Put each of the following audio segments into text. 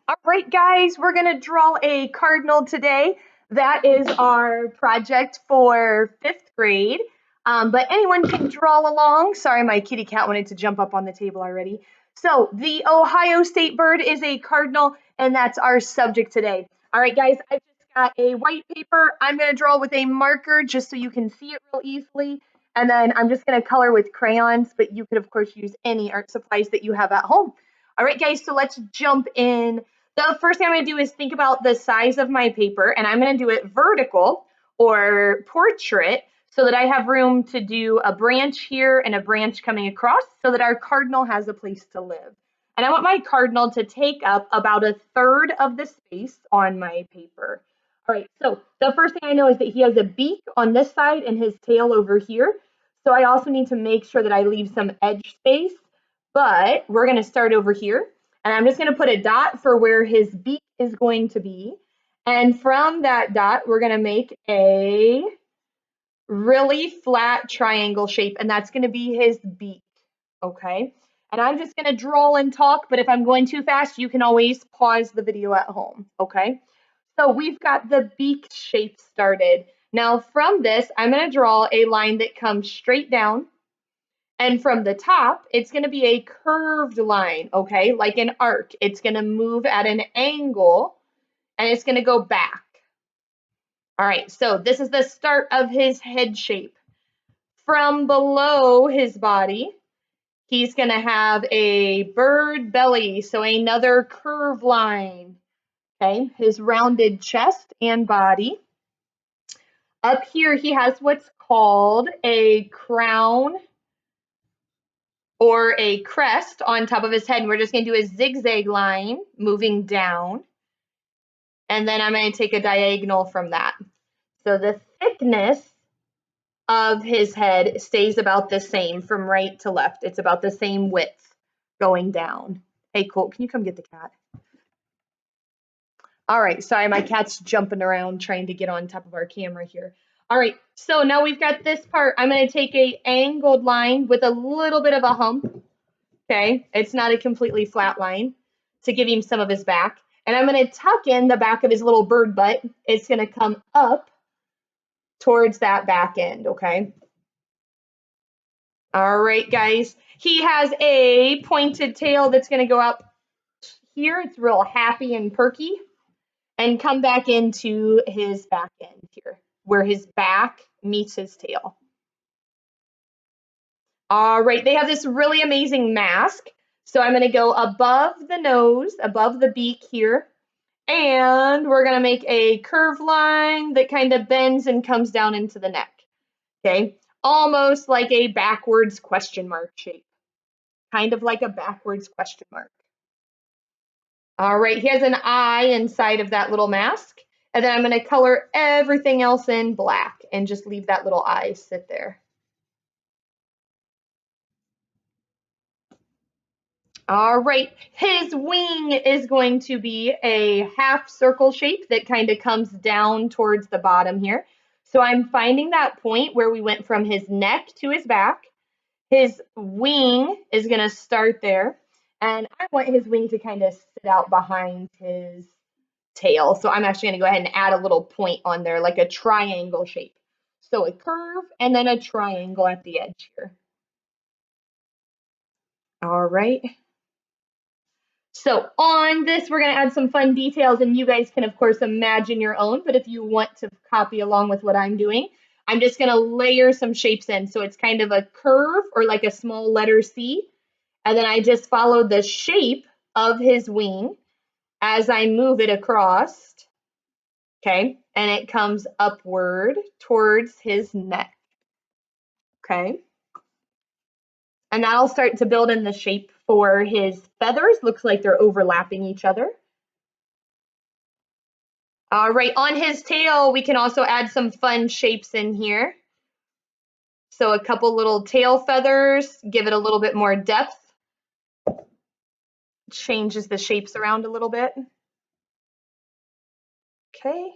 All right, guys, we're going to draw a cardinal today. That is our project for fifth grade. But anyone can draw along. Sorry, my kitty cat wanted to jump up on the table already. So, the Ohio State bird is a cardinal, and that's our subject today. All right, guys, I just got a white paper. I'm going to draw with a marker just so you can see it real easily. And then I'm just going to color with crayons, but you could, of course, use any art supplies that you have at home. All right, guys, so let's jump in. The first thing I'm going to do is think about the size of my paper, and I'm going to do it vertical or portrait so that I have room to do a branch here and a branch coming across so that our cardinal has a place to live. And I want my cardinal to take up about a third of the space on my paper. All right, so the first thing I know is that he has a beak on this side and his tail over here. So I also need to make sure that I leave some edge space, but we're going to start over here. And I'm just going to put a dot for where his beak is going to be. And from that dot, we're going to make a really flat triangle shape, and that's going to be his beak, okay? And I'm just going to draw and talk, but if I'm going too fast, you can always pause the video at home, okay? So we've got the beak shape started. Now from this, I'm going to draw a line that comes straight down. And from the top, it's going to be a curved line, okay? Like an arc. It's going to move at an angle and it's going to go back. All right, so this is the start of his head shape. From below his body, he's going to have a bird belly, so another curved line, okay? His rounded chest and body. Up here, he has what's called a crown or a crest on top of his head. And we're just going to do a zigzag line moving down. And then I'm going to take a diagonal from that. So the thickness of his head stays about the same from right to left. It's about the same width going down. Hey, Colt, can you come get the cat? All right, sorry, my cat's jumping around trying to get on top of our camera here. All right, so now we've got this part. I'm going to take a angled line with a little bit of a hump. Okay, it's not a completely flat line to give him some of his back. And I'm going to tuck in the back of his little bird butt. It's going to come up towards that back end, okay? All right, guys. He has a pointed tail that's going to go up here. It's real happy and perky. And come back into his back end here, where his back meets his tail. All right, they have this really amazing mask. So I'm going to go above the nose, above the beak here, and we're going to make a curved line that kind of bends and comes down into the neck, okay? Almost like a backwards question mark shape, kind of like a backwards question mark. All right, he has an eye inside of that little mask, and then I'm going to color everything else in black and just leave that little eye sit there. All right, his wing is going to be a half circle shape that kind of comes down towards the bottom here. So I'm finding that point where we went from his neck to his back. His wing is going to start there, and I want his wing to kind of sit out behind his tail. So I'm actually going to go ahead and add a little point on there, like a triangle shape. So a curve and then a triangle at the edge here. All right. So on this, we're going to add some fun details, and you guys can, of course, imagine your own. But if you want to copy along with what I'm doing, I'm just going to layer some shapes in. So it's kind of a curve or like a small letter C. And then I just follow the shape of his wing as I move it across. Okay. And it comes upward towards his neck. Okay. And that'll start to build in the shape for his feathers. Looks like they're overlapping each other. All right, on his tail, we can also add some fun shapes in here. So a couple little tail feathers, give it a little bit more depth. Changes the shapes around a little bit. Okay.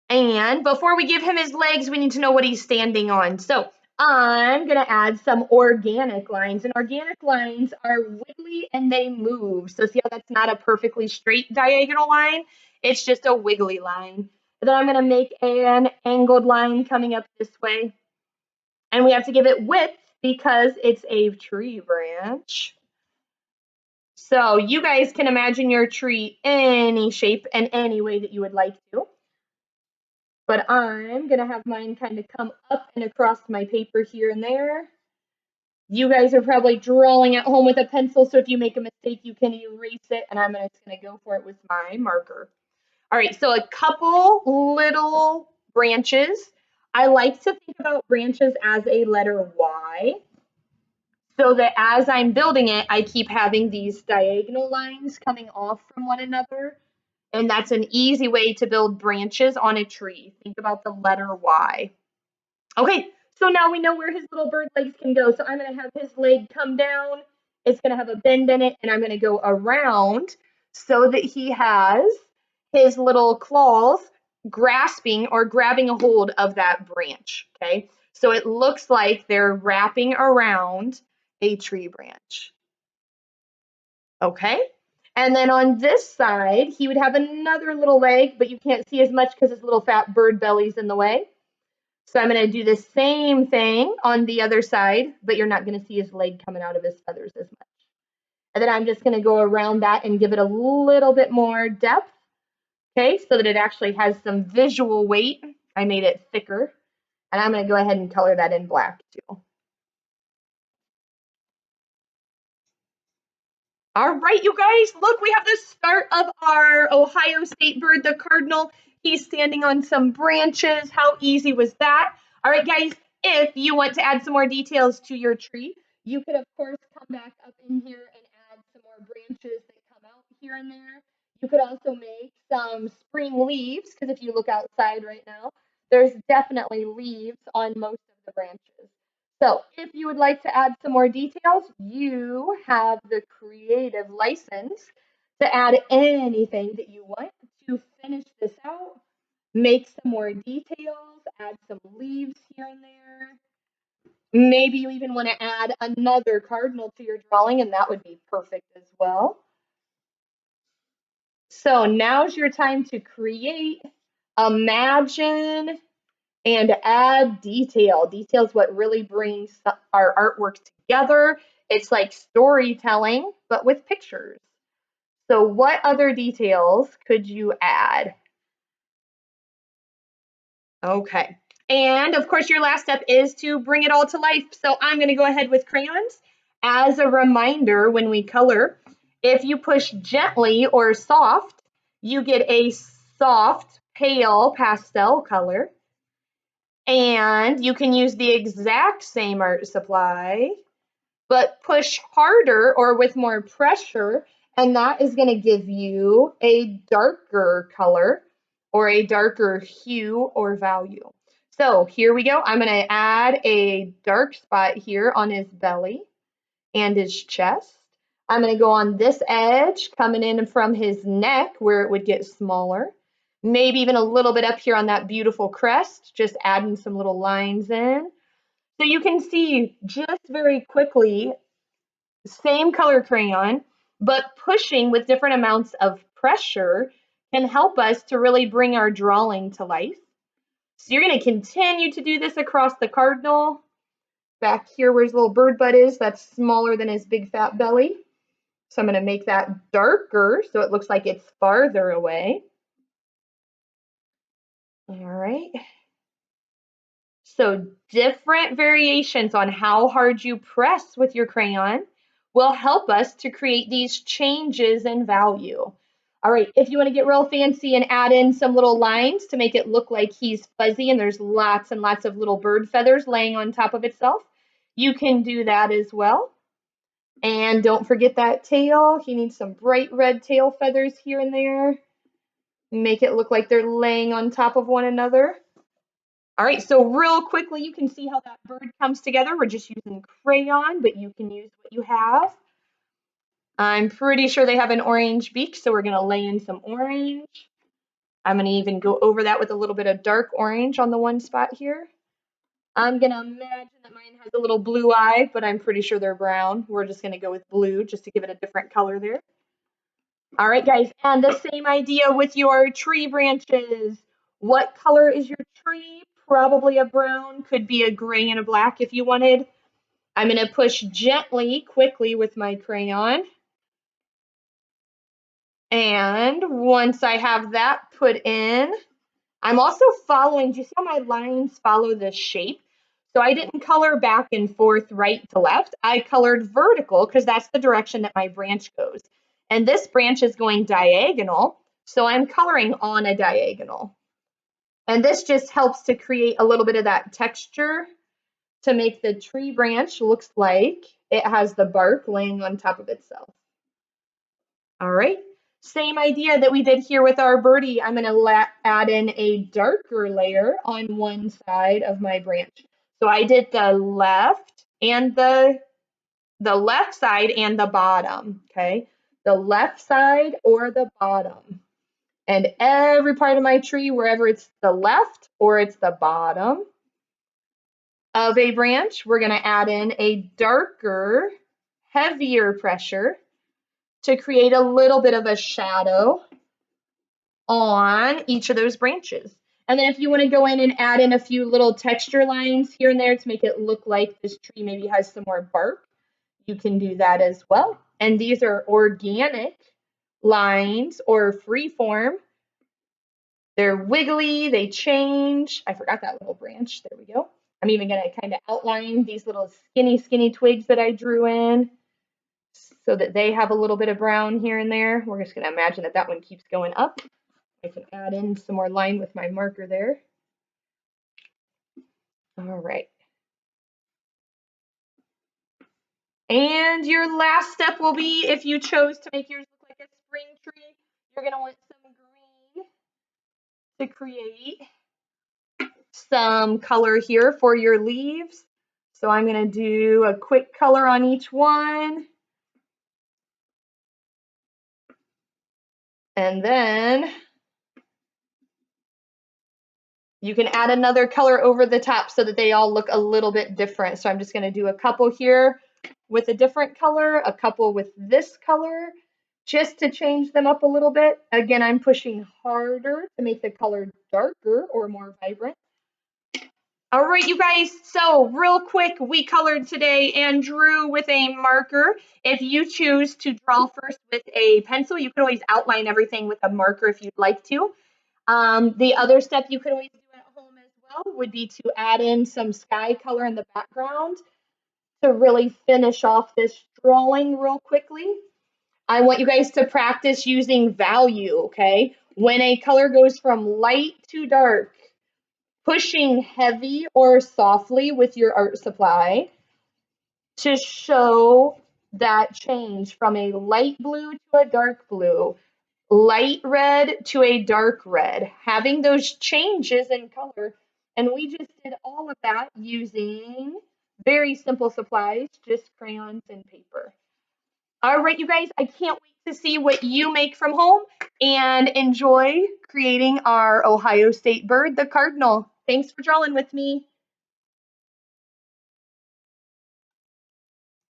And before we give him his legs, we need to know what he's standing on. So I'm going to add some organic lines. And organic lines are wiggly and they move. So see how that's not a perfectly straight diagonal line? It's just a wiggly line. And then I'm going to make an angled line coming up this way. And we have to give it width because it's a tree branch. So you guys can imagine your tree any shape and any way that you would like to. But I'm going to have mine kind of come up and across my paper here and there. You guys are probably drawing at home with a pencil, so if you make a mistake, you can erase it, and I'm just going to go for it with my marker. All right, so a couple little branches. I like to think about branches as a letter Y, so that as I'm building it, I keep having these diagonal lines coming off from one another, and that's an easy way to build branches on a tree. Think about the letter Y. Okay, so now we know where his little bird legs can go. So I'm going to have his leg come down. It's going to have a bend in it, and I'm going to go around so that he has his little claws grasping or grabbing a hold of that branch. Okay, so it looks like they're wrapping around a tree branch. Okay, and then on this side, he would have another little leg, but you can't see as much because his little fat bird belly's in the way. So I'm going to do the same thing on the other side, but you're not going to see his leg coming out of his feathers as much. And then I'm just going to go around that and give it a little bit more depth, okay, so that it actually has some visual weight. I made it thicker, and I'm going to go ahead and color that in black too. All right, you guys, look, we have the start of our Ohio State bird, the Cardinal. He's standing on some branches. How easy was that? All right, guys, if you want to add some more details to your tree, you could, of course, come back up in here and add some more branches that come out here and there. You could also make some spring leaves, because if you look outside right now, there's definitely leaves on most of the branches. So if you would like to add some more details, you have the creative license to add anything that you want to finish this out, make some more details, add some leaves here and there. Maybe you even want to add another cardinal to your drawing, and that would be perfect as well. So now's your time to create, imagine, and add detail. Detail is what really brings our artwork together. It's like storytelling, but with pictures. So what other details could you add? Okay. And of course, your last step is to bring it all to life. So I'm going to go ahead with crayons. As a reminder, when we color, if you push gently or soft, you get a soft, pale pastel color. And you can use the exact same art supply, but push harder or with more pressure, and that is going to give you a darker color or a darker hue or value. So here we go. I'm going to add a dark spot here on his belly and his chest. I'm going to go on this edge coming in from his neck where it would get smaller. Maybe even a little bit up here on that beautiful crest, just adding some little lines in. So you can see just very quickly, same color crayon, but pushing with different amounts of pressure can help us to really bring our drawing to life. So you're going to continue to do this across the cardinal. Back here where his little bird butt is, that's smaller than his big fat belly. So I'm going to make that darker so it looks like it's farther away. All right. So different variations on how hard you press with your crayon will help us to create these changes in value. All right, if you want to get real fancy and add in some little lines to make it look like he's fuzzy and there's lots and lots of little bird feathers laying on top of itself, you can do that as well. And don't forget that tail. He needs some bright red tail feathers here and there. Make it look like they're laying on top of one another. All right, so real quickly, you can see how that bird comes together. We're just using crayon, but you can use what you have. I'm pretty sure they have an orange beak, so we're going to lay in some orange. I'm going to even go over that with a little bit of dark orange on the one spot here. I'm gonna imagine that mine has a little blue eye, but I'm pretty sure they're brown. We're just gonna go with blue just to give it a different color there. All right, guys, and the same idea with your tree branches. What color is your tree? Probably a brown, could be a gray and a black if you wanted. I'm gonna push gently, quickly with my crayon. And once I have that put in, I'm also following, do you see how my lines follow the shape? So I didn't color back and forth, right to left. I colored vertical because that's the direction that my branch goes. And this branch is going diagonal, so I'm coloring on a diagonal. And this just helps to create a little bit of that texture to make the tree branch looks like it has the bark laying on top of itself. All right, same idea that we did here with our birdie. I'm going to add in a darker layer on one side of my branch. So I did the left and the left side and the bottom, okay? The left side or the bottom. And every part of my tree, wherever it's the left or it's the bottom of a branch, we're going to add in a darker, heavier pressure to create a little bit of a shadow on each of those branches. And then if you want to go in and add in a few little texture lines here and there to make it look like this tree maybe has some more bark, you can do that as well. And these are organic lines or free form. They're wiggly, they change. I forgot that little branch. There we go. I'm even going to kind of outline these little skinny twigs that I drew in so that they have a little bit of brown here and there. We're just going to imagine that that one keeps going up. I can add in some more line with my marker there. All right. And your last step will be, if you chose to make yours look like a spring tree, you're going to want some green to create some color here for your leaves. So I'm going to do a quick color on each one. And then you can add another color over the top so that they all look a little bit different. So I'm just going to do a couple here with a different color, a couple with this color, just to change them up a little bit. Again, I'm pushing harder to make the color darker or more vibrant. All right, you guys, so real quick, we colored today and drew with a marker. If you choose to draw first with a pencil, you can always outline everything with a marker if you'd like to. The other step you could always do at home as well would be to add in some sky color in the background to really finish off this drawing real quickly. I want you guys to practice using value, okay? When a color goes from light to dark, pushing heavy or softly with your art supply to show that change from a light blue to a dark blue, light red to a dark red, having those changes in color. And we just did all of that using very simple supplies, just crayons and paper. All right, you guys, I can't wait to see what you make from home and enjoy creating our Ohio State bird, the Cardinal. Thanks for drawing with me.